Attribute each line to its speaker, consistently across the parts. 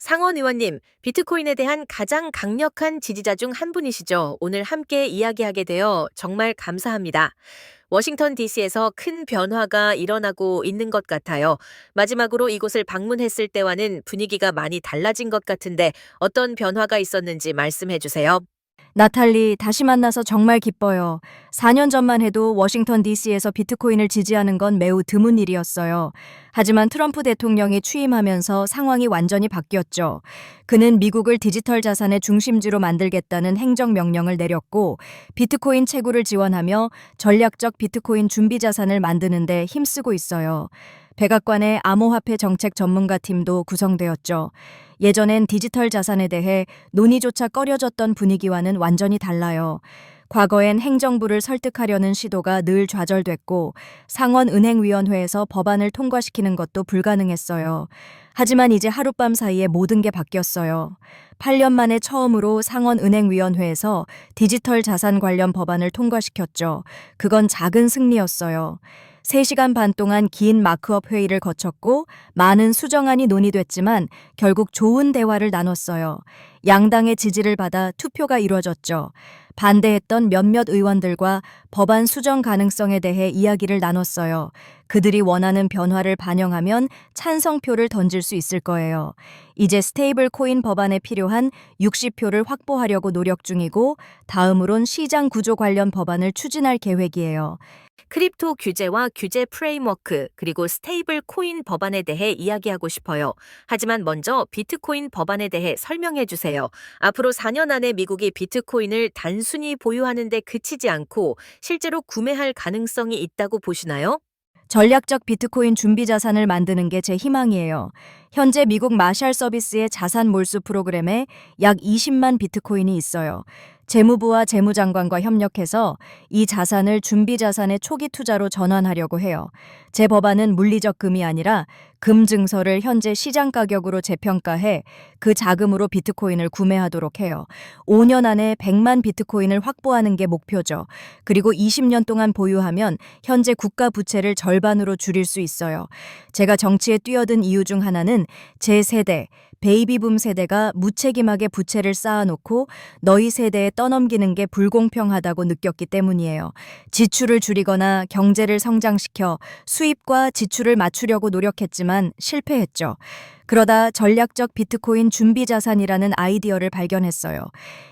Speaker 1: 상원 의원님, 비트코인에 대한 가장 강력한 지지자 중 한 분이시죠. 오늘 함께 이야기하게 되어 정말 감사합니다. 워싱턴 DC에서 큰 변화가 일어나고 있는 것 같아요. 마지막으로 이곳을 방문했을 때와는 분위기가 많이 달라진 것 같은데 어떤 변화가 있었는지 말씀해 주세요.
Speaker 2: 나탈리, 다시 만나서 정말 기뻐요. 4년 전만 해도 워싱턴 DC에서 비트코인을 지지하는 건 매우 드문 일이었어요. 하지만 트럼프 대통령이 취임하면서 상황이 완전히 바뀌었죠. 그는 미국을 디지털 자산의 중심지로 만들겠다는 행정명령을 내렸고, 비트코인 채굴을 지원하며 전략적 비트코인 준비 자산을 만드는 데 힘쓰고 있어요. 백악관의 암호화폐 정책 전문가 팀도 구성되었죠. 예전엔 디지털 자산에 대해 논의조차 꺼려졌던 분위기와는 완전히 달라요. 과거엔 행정부를 설득하려는 시도가 늘 좌절됐고 상원은행위원회에서 법안을 통과시키는 것도 불가능했어요. 하지만 이제 하룻밤 사이에 모든 게 바뀌었어요. 8년 만에 처음으로 상원은행위원회에서 디지털 자산 관련 법안을 통과시켰죠. 그건 작은 승리였어요. 3시간 반 동안 긴 마크업 회의를 거쳤고 많은 수정안이 논의됐지만 결국 좋은 대화를 나눴어요. 양당의 지지를 받아 투표가 이루어졌죠. 반대했던 몇몇 의원들과 법안 수정 가능성에 대해 이야기를 나눴어요. 그들이 원하는 변화를 반영하면 찬성표를 던질 수 있을 거예요. 이제 스테이블 코인 법안에 필요한 60표를 확보하려고 노력 중이고 다음으론 시장 구조 관련 법안을 추진할 계획이에요.
Speaker 1: 크립토 규제와 규제 프레임워크, 그리고 스테이블 코인 법안에 대해 이야기하고 싶어요. 하지만 먼저 비트코인 법안에 대해 설명해 주세요. 앞으로 4년 안에 미국이 비트코인을 단순히 보유하는 데 그치지 않고 실제로 구매할 가능성이 있다고 보시나요?
Speaker 2: 전략적 비트코인 준비 자산을 만드는 게 제 희망이에요. 현재 미국 마샬 서비스의 자산 몰수 프로그램에 약 20만 비트코인이 있어요. 재무부와 재무장관과 협력해서 이 자산을 준비 자산의 초기 투자로 전환하려고 해요. 제 법안은 물리적 금이 아니라 금 증서를 현재 시장 가격으로 재평가해 그 자금으로 비트코인을 구매하도록 해요. 5년 안에 100만 비트코인을 확보하는 게 목표죠. 그리고 20년 동안 보유하면 현재 국가 부채를 절반으로 줄일 수 있어요. 제가 정치에 뛰어든 이유 중 하나는 제 세대, 베이비붐 세대가 무책임하게 부채를 쌓아놓고 너희 세대에 떠넘기는 게 불공평하다고 느꼈기 때문이에요. 지출을 줄이거나 경제를 성장시켜 수입과 지출을 맞추려고 노력했지만 실패했죠. 그러다 전략적 비트코인 준비 자산이라는 아이디어를 발견했어요.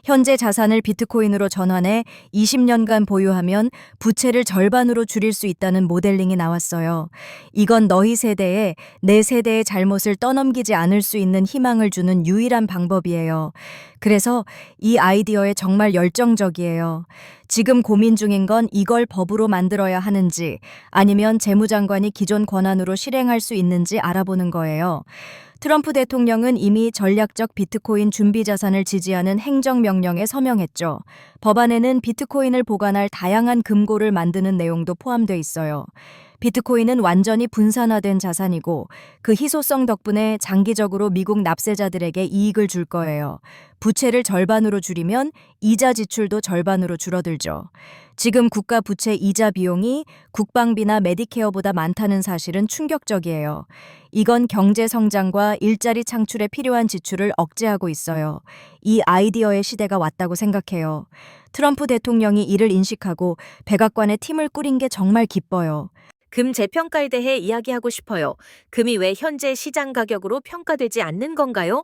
Speaker 2: 현재 자산을 비트코인으로 전환해 20년간 보유하면 부채를 절반으로 줄일 수 있다는 모델링이 나왔어요. 이건 너희 세대에 내 세대의 잘못을 떠넘기지 않을 수 있는 희망을 주는 유일한 방법이에요. 그래서 이 아이디어에 정말 열정적이에요. 지금 고민 중인 건 이걸 법으로 만들어야 하는지 아니면 재무장관이 기존 권한으로 실행할 수 있는지 알아보는 거예요. 트럼프 대통령은 이미 전략적 비트코인 준비 자산을 지지하는 행정명령에 서명했죠. 법안에는 비트코인을 보관할 다양한 금고를 만드는 내용도 포함돼 있어요. 비트코인은 완전히 분산화된 자산이고 그 희소성 덕분에 장기적으로 미국 납세자들에게 이익을 줄 거예요. 부채를 절반으로 줄이면 이자 지출도 절반으로 줄어들죠. 지금 국가 부채 이자 비용이 국방비나 메디케어보다 많다는 사실은 충격적이에요. 이건 경제 성장과 일자리 창출에 필요한 지출을 억제하고 있어요. 이 아이디어의 시대가 왔다고 생각해요. 트럼프 대통령이 이를 인식하고 백악관의 팀을 꾸린 게 정말 기뻐요.
Speaker 1: 금 재평가에 대해 이야기하고 싶어요. 금이 왜 현재 시장 가격으로 평가되지 않는 건가요?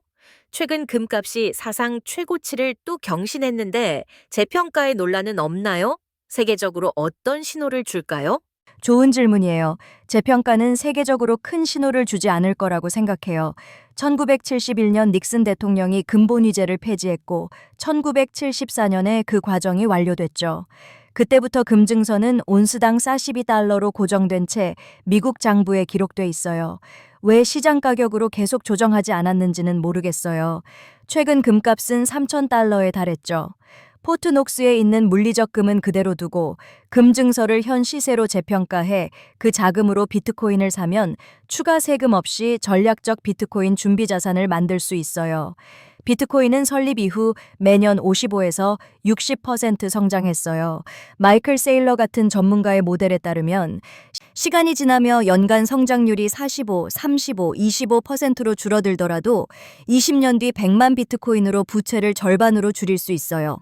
Speaker 1: 최근 금값이 사상 최고치를 또 경신했는데 재평가의 논란은 없나요? 세계적으로 어떤 신호를 줄까요?
Speaker 2: 좋은 질문이에요. 재평가는 세계적으로 큰 신호를 주지 않을 거라고 생각해요. 1971년 닉슨 대통령이 금본위제를 폐지했고 1974년에 그 과정이 완료됐죠. 그때부터 금증서는 온스당 42달러로 고정된 채 미국 장부에 기록돼 있어요. 왜 시장 가격으로 계속 조정하지 않았는지는 모르겠어요. 최근 금값은 3,000달러에 달했죠. 포트녹스에 있는 물리적 금은 그대로 두고 금 증서를 현 시세로 재평가해 그 자금으로 비트코인을 사면 추가 세금 없이 전략적 비트코인 준비 자산을 만들 수 있어요. 비트코인은 설립 이후 매년 55에서 60% 성장했어요. 마이클 세일러 같은 전문가의 모델에 따르면 시간이 지나며 연간 성장률이 45, 35, 25%로 줄어들더라도 20년 뒤 100만 비트코인으로 부채를 절반으로 줄일 수 있어요.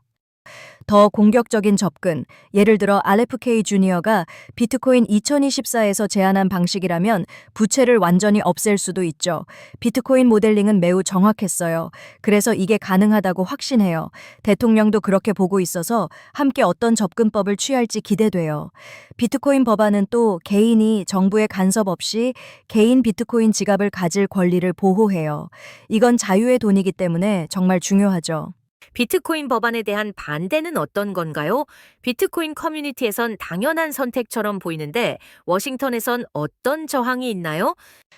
Speaker 2: 더 공격적인 접근, 예를 들어 RFK 주니어가 비트코인 2024에서 제안한 방식이라면 부채를 완전히 없앨 수도 있죠. 비트코인 모델링은 매우 정확했어요. 그래서 이게 가능하다고 확신해요. 대통령도 그렇게 보고 있어서 함께 어떤 접근법을 취할지 기대돼요. 비트코인 법안은 또 개인이 정부의 간섭 없이 개인 비트코인 지갑을 가질 권리를 보호해요. 이건 자유의 돈이기 때문에 정말 중요하죠.
Speaker 1: 비트코인 법안에 대한 반대는 어떤 건가요? 비트코인 커뮤니티에선 당연한 선택처럼 보이는데 워싱턴에선 어떤 저항이 있나요?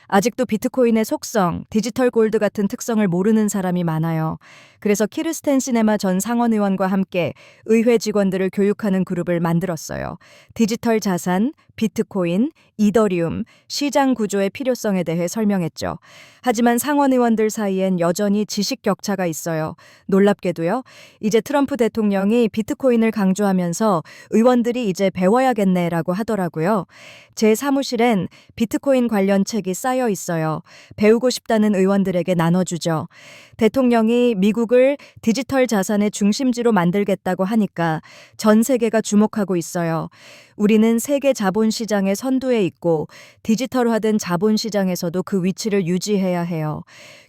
Speaker 2: 아직도 비트코인의 속성, 디지털 골드 같은 특성을 모르는 사람이 많아요. 그래서 키르스텐 시네마 전 상원의원과 함께 의회 직원들을 교육하는 그룹을 만들었어요. 디지털 자산, 비트코인, 이더리움, 시장 구조의 필요성에 대해 설명했죠. 하지만 상원의원들 사이엔 여전히 지식 격차가 있어요. 놀랍게도요. 이제 트럼프 대통령이 비트코인을 강조하면서 의원들이 이제 배워야겠네라고 하더라고요. 제 사무실엔 비트코인 관련 책이 쌓여 있어요. 배우고 싶다는 의원들에게 나눠주죠. 대통령이 미국을 디지털 자산의 중심지로 만들겠다고 하니까 전 세계가 주목하고 있어요. 우리는 세계 자본시장의 선두에 있고 디지털화된 자본시장에서도 그 위치를 유지해야 해요.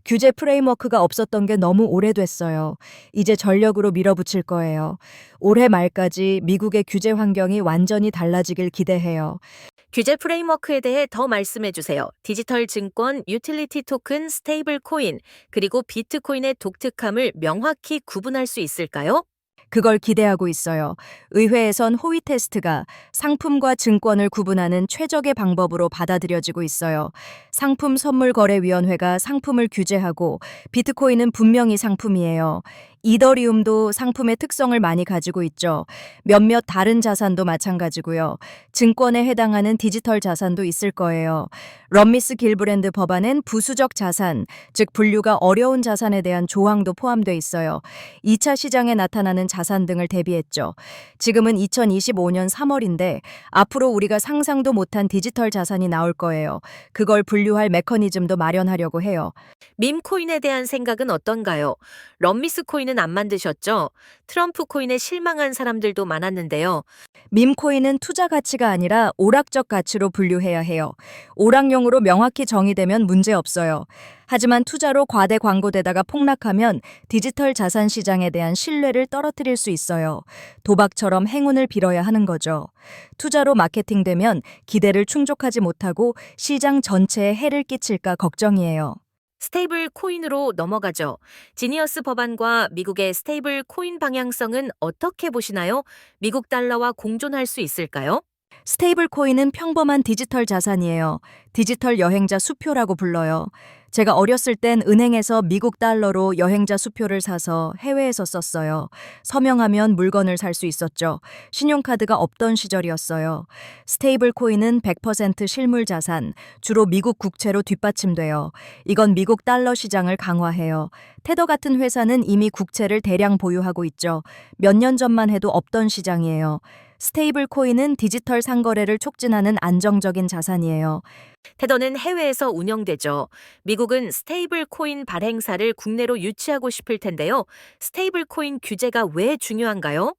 Speaker 2: 규제 프레임워크가 없었던 게 너무 오래됐어요. 이제 전력으로 밀어붙일 거예요. 올해 말까지 미국의 규제 환경이 완전히 달라지길 기대해요.
Speaker 1: 규제 프레임워크에 대해 더 말씀해 주세요. 디지털 증권, 유틸리티 토큰, 스테이블 코인, 그리고 비트코인의 독특함을 명확히 구분할 수 있을까요?
Speaker 2: 그걸 기대하고 있어요. 의회에선 호위 테스트가 상품과 증권을 구분하는 최적의 방법으로 받아들여지고 있어요. 상품선물거래위원회가 상품을 규제하고 비트코인은 분명히 상품이에요. 이더리움도 상품의 특성을 많이 가지고 있죠. 몇몇 다른 자산도 마찬가지고요. 증권에 해당하는 디지털 자산도 있을 거예요. 럼미스 길브랜드 법안엔 부수적 자산, 즉 분류가 어려운 자산에 대한 조항도 포함돼 있어요. 2차 시장에 나타나는 자산 등을 대비했죠. 지금은 2025년 3월인데 앞으로 우리가 상상도 못한 디지털 자산이 나올 거예요. 그걸 분류할 메커니즘도 마련하려고 해요.
Speaker 1: 밈코인에 대한 생각은 어떤가요? 럼미스 코인은 안 만드셨죠? 트럼프 코인에 실망한 사람들도 많았는데요.
Speaker 2: 밈코인은 투자 가치가 아니라 오락적 가치로 분류해야 해요. 오락용으로 명확히 정의되면 문제 없어요. 하지만 투자로 과대 광고되다가 폭락하면 디지털 자산 시장에 대한 신뢰를 떨어뜨릴 수 있어요. 도박처럼 행운을 빌어야 하는 거죠. 투자로 마케팅되면 기대를 충족하지 못하고 시장 전체에 해를 끼칠까 걱정이에요.
Speaker 1: 스테이블 코인으로 넘어가죠. 지니어스 법안과 미국의 스테이블 코인 방향성은 어떻게 보시나요? 미국 달러와 공존할 수 있을까요?
Speaker 2: 스테이블 코인은 평범한 디지털 자산이에요. 디지털 여행자 수표라고 불러요. 제가 어렸을 땐 은행에서 미국 달러로 여행자 수표를 사서 해외에서 썼어요. 서명하면 물건을 살 수 있었죠. 신용카드가 없던 시절이었어요. 스테이블 코인은 100% 실물 자산, 주로 미국 국채로 뒷받침돼요. 이건 미국 달러 시장을 강화해요. 테더 같은 회사는 이미 국채를 대량 보유하고 있죠. 몇 년 전만 해도 없던 시장이에요. 스테이블 코인은 디지털 상거래를 촉진하는 안정적인 자산이에요.
Speaker 1: 테더는 해외에서 운영되죠. 미국은 스테이블 코인 발행사를 국내로 유치하고 싶을 텐데요. 스테이블 코인 규제가 왜 중요한가요?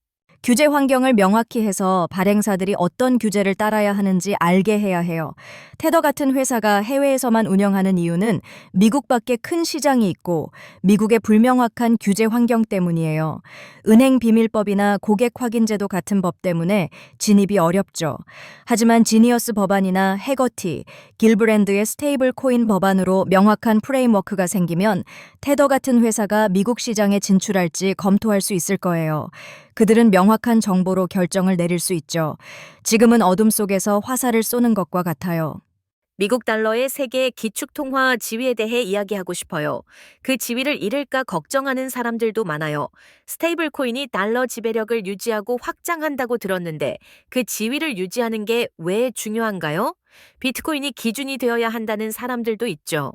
Speaker 2: 규제 환경을 명확히 해서 발행사들이 어떤 규제를 따라야 하는지 알게 해야 해요. 테더 같은 회사가 해외에서만 운영하는 이유는 미국밖에 큰 시장이 있고 미국의 불명확한 규제 환경 때문이에요. 은행 비밀법이나 고객 확인제도 같은 법 때문에 진입이 어렵죠. 하지만 지니어스 법안이나 해거티, 길브랜드의 스테이블 코인 법안으로 명확한 프레임워크가 생기면 테더 같은 회사가 미국 시장에 진출할지 검토할 수 있을 거예요. 그들은 명확한 정보로 결정을 내릴 수 있죠. 지금은 어둠 속에서 화살을 쏘는 것과 같아요.
Speaker 1: 미국 달러의 세계 기축통화 지위에 대해 이야기하고 싶어요. 그 지위를 잃을까 걱정하는 사람들도 많아요. 스테이블 코인이 달러 지배력을 유지하고 확장한다고 들었는데 그 지위를 유지하는 게 왜 중요한가요? 비트코인이 기준이 되어야 한다는 사람들도 있죠.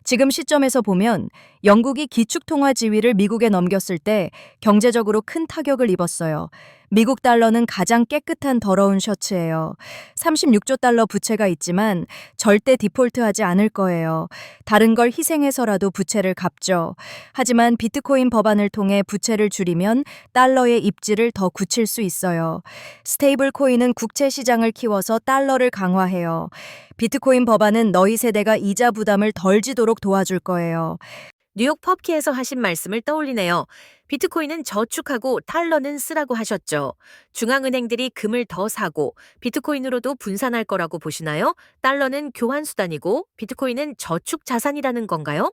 Speaker 2: 지금 시점에서 보면 영국이 기축통화 지위를 미국에 넘겼을 때 경제적으로 큰 타격을 입었어요. 미국 달러는 가장 깨끗한 더러운 셔츠예요. 36조 달러 부채가 있지만 절대 디폴트하지 않을 거예요. 다른 걸 희생해서라도 부채를 갚죠. 하지만 비트코인 법안을 통해 부채를 줄이면 달러의 입지를 더 굳힐 수 있어요. 스테이블 코인은 국채 시장을 키워서 달러를 강화해요. 비트코인 법안은 너희 세대가 이자 부담을 덜 지도록 도와줄 거예요.
Speaker 1: 뉴욕 펍키에서 하신 말씀을 떠올리네요. 비트코인은 저축하고 달러는 쓰라고 하셨죠. 중앙은행들이 금을 더 사고 비트코인으로도 분산할 거라고 보시나요? 달러는 교환 수단이고 비트코인은 저축 자산이라는 건가요?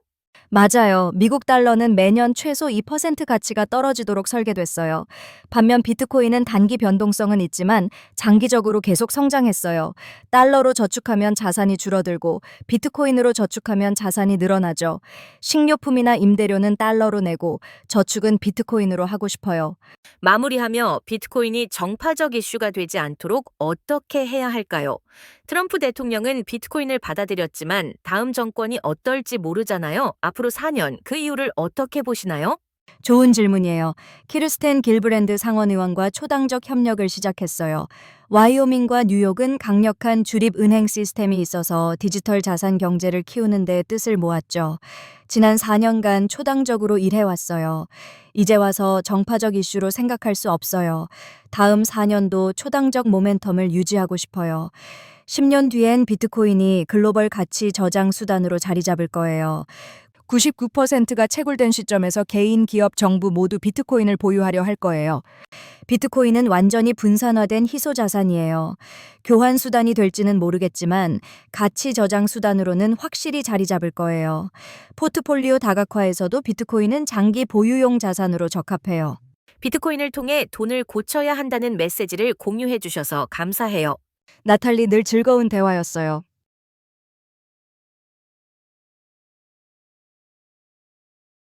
Speaker 2: 맞아요. 미국 달러는 매년 최소 2% 가치가 떨어지도록 설계됐어요. 반면 비트코인은 단기 변동성은 있지만 장기적으로 계속 성장했어요. 달러로 저축하면 자산이 줄어들고 비트코인으로 저축하면 자산이 늘어나죠. 식료품이나 임대료는 달러로 내고 저축은 비트코인으로 하고 싶어요.
Speaker 1: 마무리하며 비트코인이 정파적 이슈가 되지 않도록 어떻게 해야 할까요? 트럼프 대통령은 비트코인을 받아들였지만 다음 정권이 어떨지 모르잖아요. 앞으로 4년 그 이유를 어떻게 보시나요?
Speaker 2: 좋은 질문이에요. 키르스텐 길브랜드 상원의원과 초당적 협력을 시작했어요. 와이오밍과 뉴욕은 강력한 주립 은행 시스템이 있어서 디지털 자산 경제를 키우는 데 뜻을 모았죠. 지난 4년간 초당적으로 일해왔어요. 이제 와서 정파적 이슈로 생각할 수 없어요. 다음 4년도 초당적 모멘텀을 유지하고 싶어요. 10년 뒤엔 비트코인이 글로벌 가치 저장 수단으로 자리 잡을 거예요. 99%가 채굴된 시점에서 개인, 기업, 정부 모두 비트코인을 보유하려 할 거예요. 비트코인은 완전히 분산화된 희소 자산이에요. 교환 수단이 될지는 모르겠지만 가치 저장 수단으로는 확실히 자리 잡을 거예요. 포트폴리오 다각화에서도 비트코인은 장기 보유용 자산으로 적합해요.
Speaker 1: 비트코인을 통해 돈을 고쳐야 한다는 메시지를 공유해 주셔서 감사해요.
Speaker 2: 나탈리, 늘 즐거운 대화였어요.